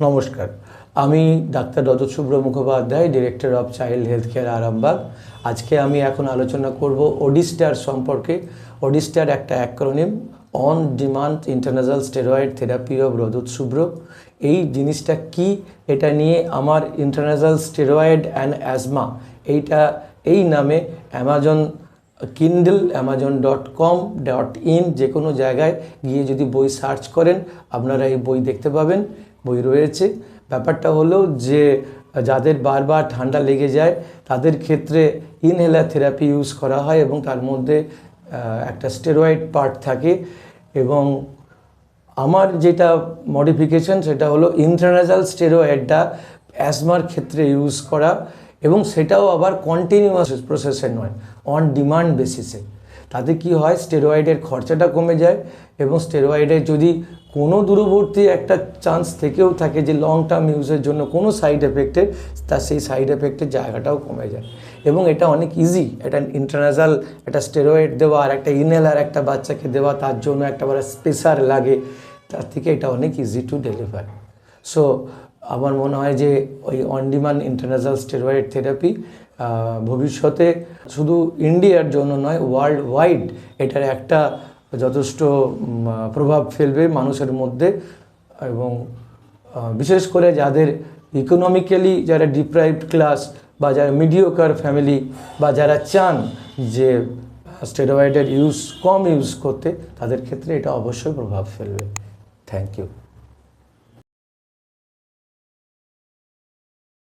নমস্কার, আমি doctor Rajat Shubhra Mukhopadhyay, director of child health care Arambagh. আজকে আমি এখন আলোচনা করব ওডিস্টার সম্পর্কে। ওডিস্টার একটা acronym, on demand international steroid therapy of Rajat Shubhra. এই জিনিসটা কি, এটা নিয়ে আমার ইন্টারন্যাশনাল স্টেরয়েড অ্যান্ড অ্যাজমা এই নামে অ্যামাজন কিন্ডল, amazon.com.in যে কোনো জায়গায় গিয়ে যদি বই সার্চ করেন আপনারা এই বই দেখতে পাবেন। বই রয়েছে। ব্যাপারটা হলো যে যাদের বারবার ঠান্ডা লেগে যায় তাদের ক্ষেত্রে ইনহেলার থেরাপি ইউজ করা হয় এবং তার মধ্যে একটা স্টেরয়েড পার্ট থাকে। এবং আমার যেটা মডিফিকেশন সেটা হলো ইন্ট্রানাসাল স্টেরয়েডটা অ্যাজমার ক্ষেত্রে ইউজ করা, এবং সেটাও আবার কন্টিনিউয়াস প্রসেসে নয়, অন ডিমান্ড বেসিসে। তাতে কি হয়, স্টেরয়েডের খরচাটা কমে যায় এবং স্টেরয়েডের যদি কোনো দূরবর্তী একটা চান্স থেকেও থাকে যে লং টার্ম ইউজের জন্য কোনো সাইড এফেক্টের, সেই সাইড এফেক্টের জায়গাটাও কমে যায়। এবং এটা অনেক ইজি, এটা ইন্টারন্যাশনাল একটা স্টেরয়েড দেওয়া আর একটা ইনহেলার একটা বাচ্চাকে দেওয়া, তার জন্য একটা স্পেসার লাগে, তার থেকে এটা অনেক ইজি টু ডেলিভার। সো আমার মনে হয় যে ওই on demand international steroid therapy ভবিষ্যতে শুধু ইন্ডিয়ার জন্য নয়, ওয়ার্ল্ড ওয়াইড এটার একটা যথেষ্ট প্রভাব ফেলবে মানুষের মধ্যে। এবং বিশেষ করে যাদের ইকোনমিক্যালি যারা ডিপ্রাইভড ক্লাস বা যারা মিডিওকার ফ্যামিলি বা যারা চান যে স্টেরয়েডের কম ইউজ করতে, তাদের ক্ষেত্রে এটা অবশ্যই প্রভাব ফেলবে। Thank you.